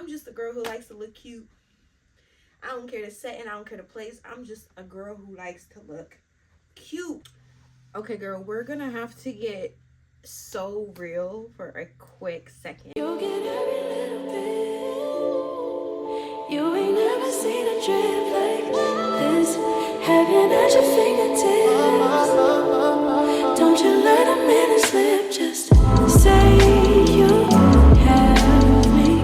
I'm just a girl who likes to look cute. I don't care the setting, I don't care the place. I'm just a girl who likes to look cute. Okay, girl, we're gonna have to get so real for a quick second. You get every little bit. You ain't never seen a drip like this. Heaven at your fingertips. Don't you let a minute slip. Just say you have me.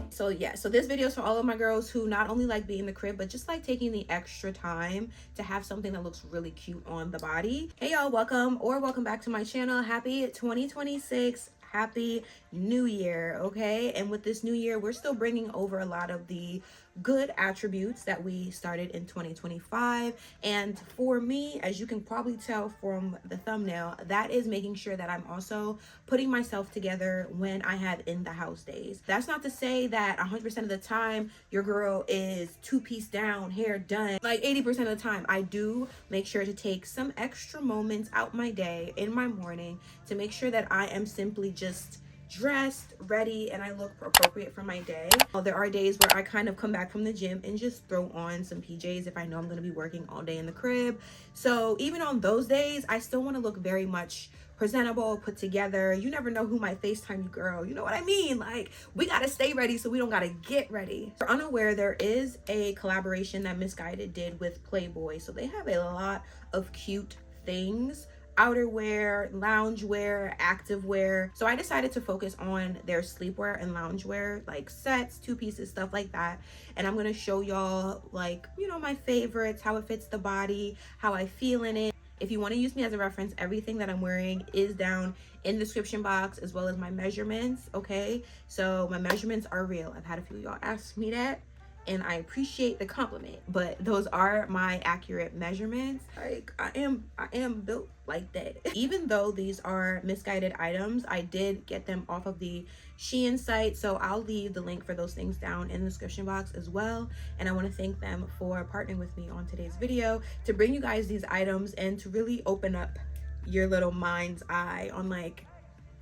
So yeah, so this video is for all of my girls who not only like being in the crib, but just like taking the extra time to have something that looks really cute on the body. Hey y'all, welcome back to my channel. Happy 2026. Happy New Year, okay? And with this new year, we're still bringing over a lot of the good attributes that we started in 2025. And for me, as you can probably tell from the thumbnail, that is making sure that I'm also putting myself together when I have in the house days. That's not to say that 100% of the time your girl is two-piece down, hair done. Like 80% of the time, I do make sure to take some extra moments out my day in my morning to make sure that I am simply just dressed, ready, and I look appropriate for my day. There are days where I kind of come back from the gym and just throw on some PJs if I know I'm going to be working all day in the crib. So even on those days, I still want to look very much presentable, put together. You never know who might FaceTime you, girl. You know what I mean? Like, we got to stay ready so we don't got to get ready. For unaware, there is a collaboration that Missguided did with Playboy. So they have a lot of cute things. Outerwear, loungewear, activewear. So I decided to focus on their sleepwear and loungewear, like sets, two pieces, stuff like that. And I'm gonna show y'all, like, you know, my favorites, how it fits the body, how I feel in it. If you want to use me as a reference, everything that I'm wearing is down in the description box, as well as my measurements, okay? So my measurements are real. I've had a few of y'all ask me that, and I appreciate the compliment, but those are my accurate measurements. Like, I am built like that. Even though these are Missguided items, I did get them off of the Shein site, so I'll leave the link for those things down in the description box as well. And I want to thank them for partnering with me on today's video to bring you guys these items and to really open up your little mind's eye on like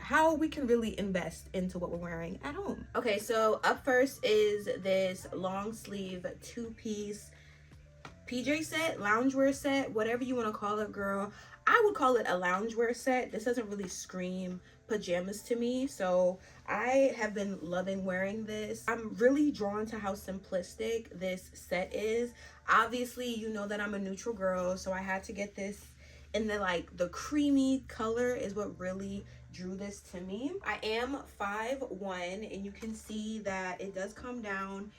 how we can really invest into what we're wearing at home. Okay, so up first is this long sleeve two-piece PJ set, loungewear set, whatever you want to call it, girl. I would call it a loungewear set. This doesn't really scream pajamas to me, so I have been loving wearing this. I'm really drawn to how simplistic this set is. Obviously, you know that I'm a neutral girl, so I had to get this in the creamy color is what really drew this to me. I am 5'1", and you can see that it does come down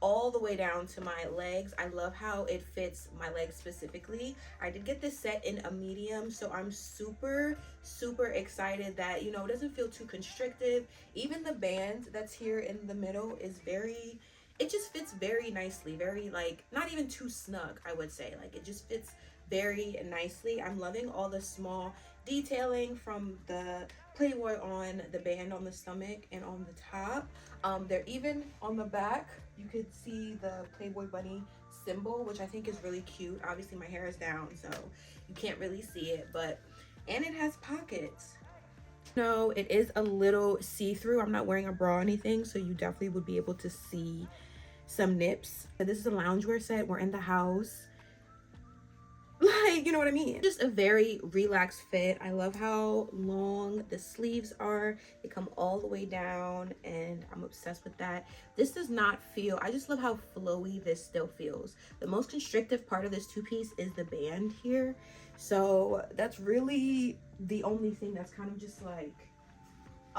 all the way down to my legs. I love how it fits my legs specifically. I did get this set in a medium, so I'm super excited that, you know, it doesn't feel too constrictive. Even the band that's here in the middle is very, it just fits very nicely, very like not even too snug, I would say. Like, it just fits very nicely. I'm loving all the small detailing from the Playboy on the band on the stomach and on the top. They're even on the back. You could see the Playboy bunny symbol, which I think is really cute. Obviously my hair is down, so you can't really see it, and it has pockets. No, it is a little see-through. I'm not wearing a bra or anything, so you definitely would be able to see some nips. This is a loungewear set. We're in the house. Like, you know what I mean? Just a very relaxed fit. I love how long the sleeves are. They come all the way down, and I'm obsessed with that. This does not feel, I just love how flowy this still feels. The most constrictive part of this two-piece is the band here. So that's really the only thing that's kind of just like,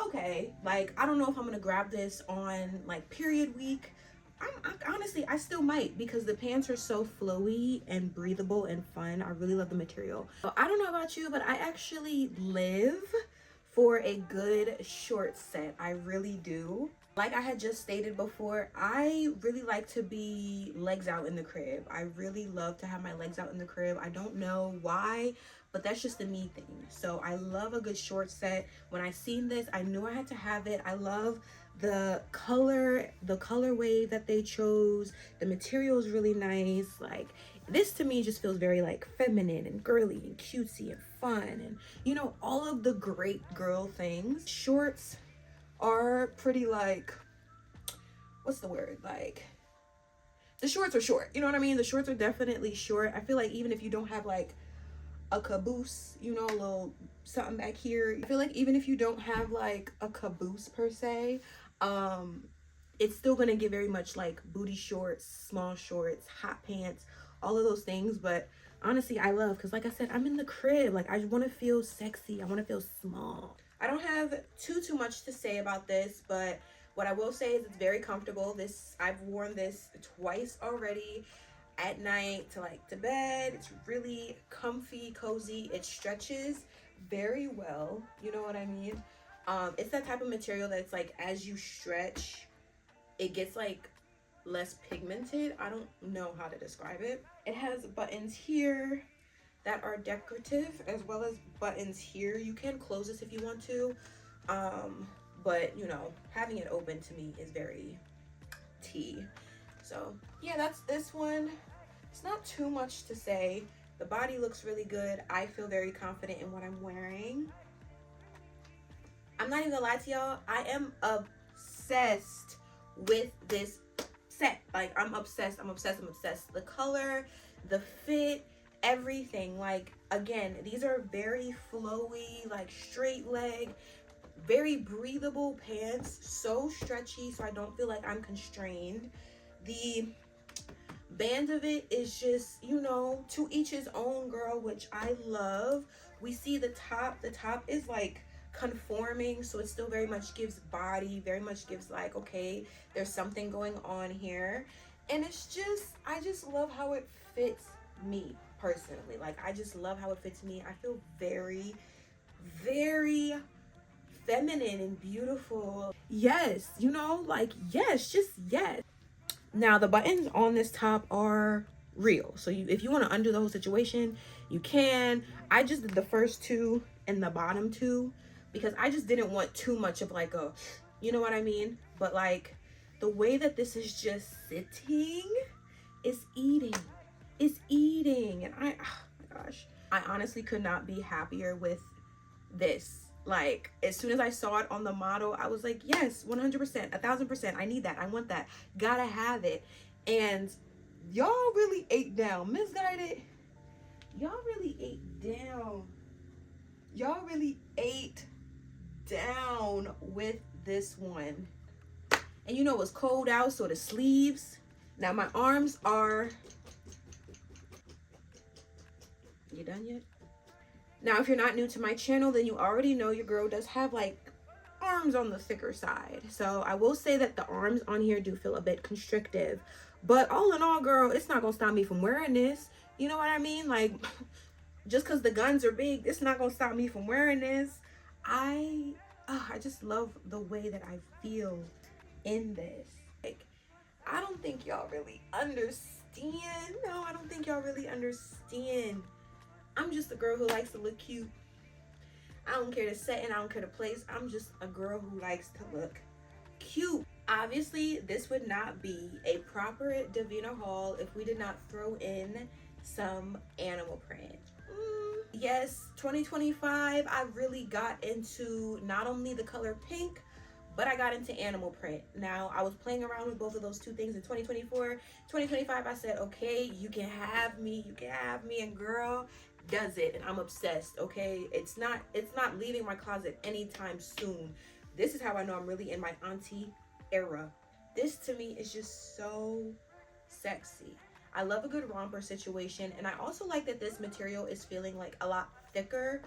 okay, like, I don't know if I'm gonna grab this on like period week. Honestly, I still might, because the pants are so flowy and breathable and fun. I really love the material. I don't know about you, but I actually live for a good short set. I really do. Like I had just stated before, I really like to be legs out in the crib. I really love to have my legs out in the crib. I don't know why, but that's just a me thing. So I love a good short set. When I seen this, I knew I had to have it. I love the colorway that they chose. The material is really nice. Like, this to me just feels very like feminine and girly and cutesy and fun, and you know, all of the great girl things. Shorts are pretty like what's the word, like, the shorts are short, you know what I mean? The shorts are definitely short. I feel like even if you don't have like a caboose, you know, a little something back here, I feel like even if you don't have like a caboose per se, it's still gonna get very much like booty shorts, small shorts, hot pants, all of those things. But honestly, I love, because like I said, I'm in the crib, like I want to feel sexy, I want to feel small. I don't have too much to say about this, but what I will say is it's very comfortable. This, I've worn this twice already at night to like to bed. It's really comfy, cozy. It stretches very well, you know what I mean? It's that type of material that's like, as you stretch, it gets like less pigmented. I don't know how to describe it. It has buttons here that are decorative, as well as buttons here. You can close this if you want to, but you know, having it open to me is very tea. So yeah, that's this one. It's not too much to say. The body looks really good. I feel very confident in what I'm wearing. I'm not even gonna lie to y'all, I am obsessed with this set. Like, I'm obsessed. The color, the fit, everything. Like, again, these are very flowy, like straight leg, very breathable pants, so stretchy, so I don't feel like I'm constrained. The band of it is just, you know, to each his own, girl, which I love. We see the top is like conforming, so it still very much gives body, very much gives like, okay, there's something going on here. And it's just, I just love how it fits me personally. Like, I just love how it fits me. I feel very, very feminine and beautiful. Yes, you know, like, yes, just yes. Now the buttons on this top are real, so if you want to undo the whole situation, you can. I just did the first two and the bottom two because I just didn't want too much of like a, you know what I mean? But like, the way that this is just sitting is eating. It's eating. And oh my gosh, I honestly could not be happier with this. Like, as soon as I saw it on the model, I was like, yes, 100%, 1000%. I need that. I want that. Gotta have it. And y'all really ate down. Missguided, y'all really ate down. Y'all really ate down with this one. And you know, it's cold out, so the sleeves. Now my arms are, you done yet? Now, if you're not new to my channel, then you already know your girl does have like arms on the thicker side. So I will say that the arms on here do feel a bit constrictive. But all in all, girl, it's not gonna stop me from wearing this. You know what I mean? Like, just because the guns are big, it's not gonna stop me from wearing this. I just love the way that I feel in this. Like, I don't think y'all really understand. No, I don't think y'all really understand. I'm just a girl who likes to look cute. I don't care the setting, I don't care the place. I'm just a girl who likes to look cute. Obviously, this would not be a proper Davina haul if we did not throw in some animal print. Yes, 2025, I really got into not only the color pink, but I got into animal print. Now, I was playing around with both of those two things in 2024. 2025, I said, okay, you can have me, and girl does it, and I'm obsessed. Okay, it's not leaving my closet anytime soon. This is how I know I'm really in my auntie era. This to me is just so sexy. I love a good romper situation, and I also like that this material is feeling like a lot thicker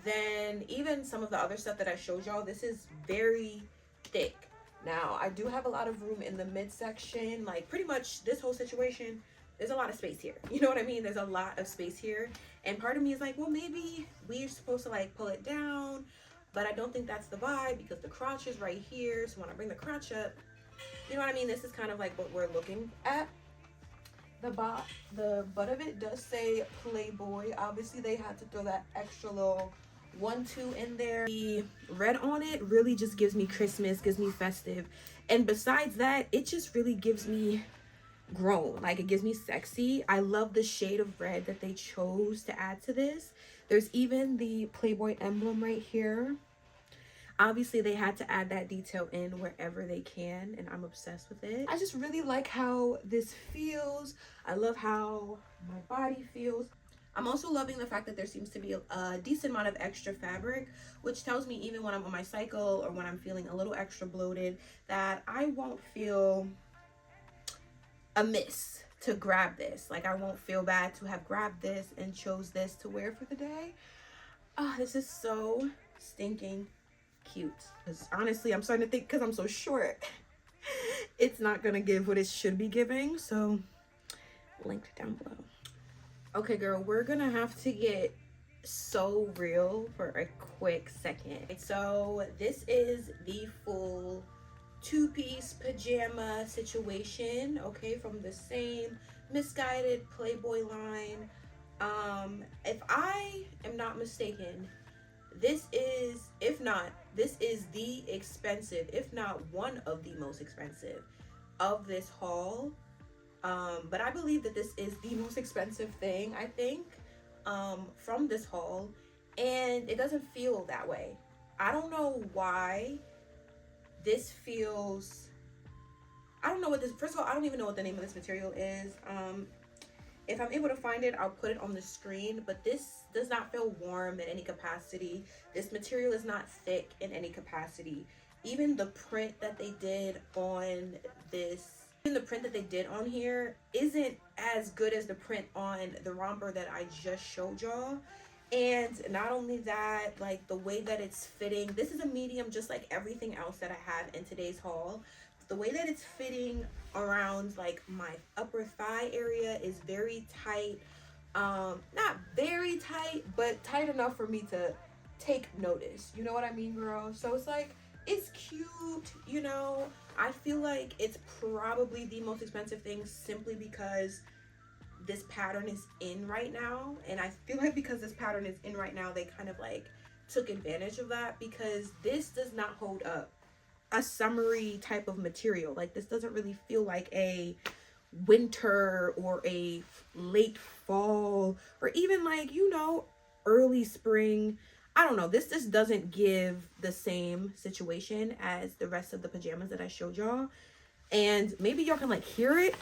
than even some of the other stuff that I showed y'all. This is very thick. Now, I do have a lot of room in the midsection. Like, pretty much this whole situation, there's a lot of space here. You know what I mean? There's a lot of space here. And part of me is like, well, maybe we're supposed to like pull it down, but I don't think that's the vibe because the crotch is right here. So when I bring the crotch up, you know what I mean? This is kind of like what we're looking at. The butt of it does say Playboy. Obviously, they had to throw that extra little 1-2 in there. The red on it really just gives me Christmas, gives me festive. And besides that, it just really gives me grown. Like, it gives me sexy. I love the shade of red that they chose to add to this. There's even the Playboy emblem right here. Obviously they had to add that detail in wherever they can, and I'm obsessed with it. I just really like how this feels. I love how my body feels. I'm also loving the fact that there seems to be a decent amount of extra fabric, which tells me even when I'm on my cycle or when I'm feeling a little extra bloated, that I won't feel amiss to grab this. Like, I won't feel bad to have grabbed this and chose this to wear for the day. Oh, this is so stinking cute. Because honestly, I'm starting to think, because I'm so short, it's not gonna give what it should be giving. So link down below. Okay, girl, we're gonna have to get so real for a quick second. So this is the full two-piece pajama situation, okay, from the same Missguided Playboy line. If I am not mistaken, this is, if not, this is the expensive, if not one of the most expensive of this haul. But I believe that this is the most expensive thing, I think, from this haul, and it doesn't feel that way. I don't know why this feels, I don't know what this, first of all, I don't even know what the name of this material is. If I'm able to find it, I'll put it on the screen, but this does not feel warm in any capacity. This material is not thick in any capacity. Even the print that they did on this, even the print that they did on here isn't as good as the print on the romper that I just showed y'all. And not only that, like the way that it's fitting, this is a medium just like everything else that I have in today's haul. The way that it's fitting around like my upper thigh area is very tight. Not very tight, but tight enough for me to take notice. You know what I mean, girl? So it's like, it's cute, you know. I feel like it's probably the most expensive thing simply because this pattern is in right now. And I feel like because this pattern is in right now, they kind of like took advantage of that, because this does not hold up a summery type of material. Like, this doesn't really feel like a winter or a late fall or even like, you know, early spring. I don't know, this just doesn't give the same situation as the rest of the pajamas that I showed y'all. And maybe y'all can like hear it.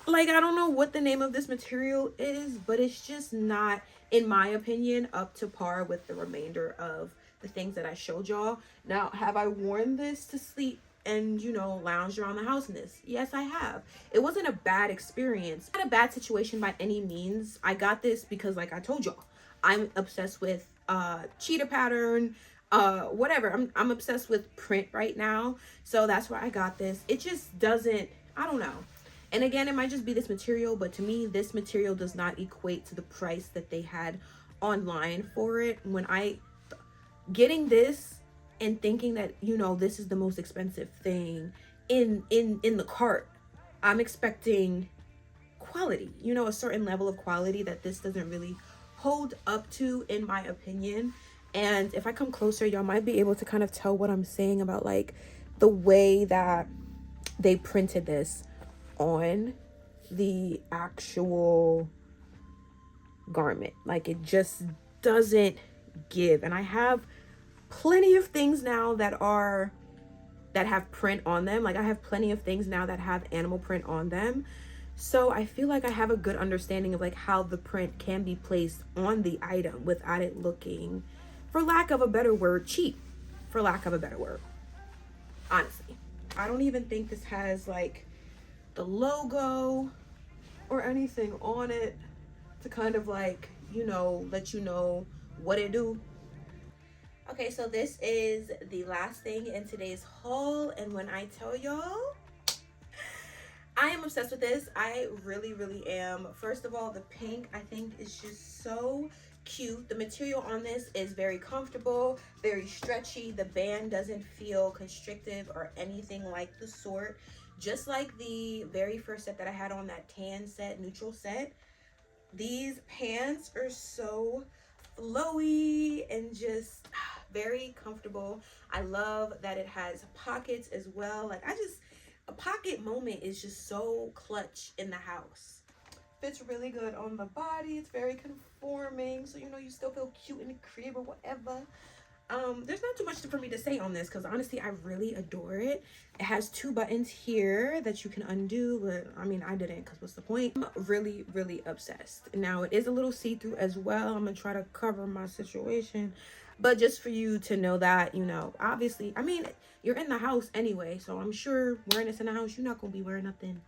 Like, I don't know what the name of this material is, but it's just not, in my opinion, up to par with the remainder of the things that I showed y'all. Now, have I worn this to sleep and, you know, lounge around the house in this? Yes, I have. It wasn't a bad experience, not a bad situation by any means. I got this because, like I told y'all, I'm obsessed with cheetah pattern, whatever. I'm obsessed with print right now. So that's why I got this. It just doesn't, I don't know. And again, it might just be this material, but to me, this material does not equate to the price that they had online for it. When I, getting this and thinking that, you know, this is the most expensive thing in the cart, I'm expecting quality, you know, a certain level of quality that this doesn't really hold up to, in my opinion. And if I come closer, y'all might be able to kind of tell what I'm saying about like the way that they printed this on the actual garment. Like, it just doesn't give. And I have plenty of things now that have print on them. Like, I have plenty of things now that have animal print on them. So I feel like I have a good understanding of like how the print can be placed on the item without it looking, for lack of a better word, cheap, for lack of a better word. Honestly, I don't even think this has like the logo or anything on it to kind of like, you know, let you know what it do. Okay, so this is the last thing in today's haul, and when I tell y'all, I am obsessed with this. I really am. First of all, the pink I think is just so cute. The material on this is very comfortable, very stretchy. The band doesn't feel constrictive or anything like the sort. Just like the very first set that I had on, that tan set, neutral set, these pants are so flowy and just very comfortable. I love that it has pockets as well. Like, a pocket moment is just so clutch in the house. fits really good on the body. It's very conforming, so you know you still feel cute in the crib or whatever. There's not too much for me to say on this because honestly I really adore it. It has 2 buttons here that you can undo, but I mean I didn't because what's the point. I'm really obsessed. Now it is a little see-through as well. I'm gonna try to cover my situation, but just for you to know that, you know, obviously, I mean, you're in the house anyway, so I'm sure wearing this in the house, you're not gonna be wearing nothing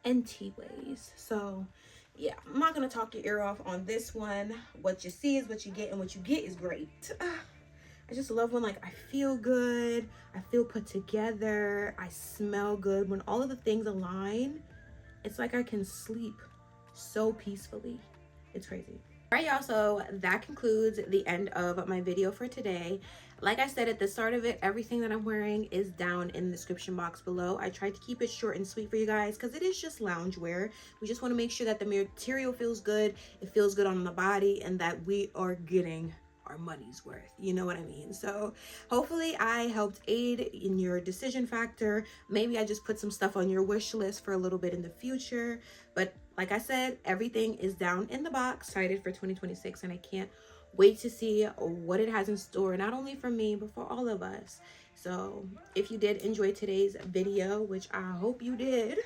anyways. So yeah, I'm not gonna talk your ear off on this one. What you see is what you get, and what you get is great. I just love when like I feel good, I feel put together, I smell good. When all of the things align, it's like I can sleep so peacefully. It's crazy. All right, y'all, so that concludes the end of my video for today. Like I said at the start of it, everything that I'm wearing is down in the description box below. I tried to keep it short and sweet for you guys because it is just loungewear. We just want to make sure that the material feels good, it feels good on the body, and that we are getting our money's worth, you know what I mean? So hopefully I helped aid in your decision factor. Maybe I just put some stuff on your wish list for a little bit in the future, but like I said, everything is down in the box. Excited for 2026, and I can't wait to see what it has in store, not only for me but for all of us. So if you did enjoy today's video, which I hope you did,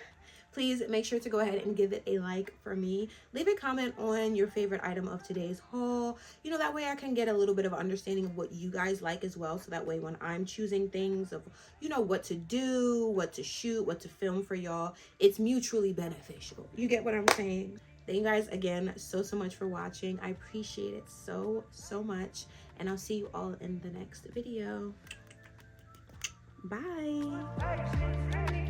please make sure to go ahead and give it a like for me. Leave a comment on your favorite item of today's haul. You know, that way I can get a little bit of understanding of what you guys like as well. So that way when I'm choosing things of, you know, what to do, what to shoot, what to film for y'all, it's mutually beneficial. You get what I'm saying? Thank you guys again so much for watching. I appreciate it so much. And I'll see you all in the next video. Bye.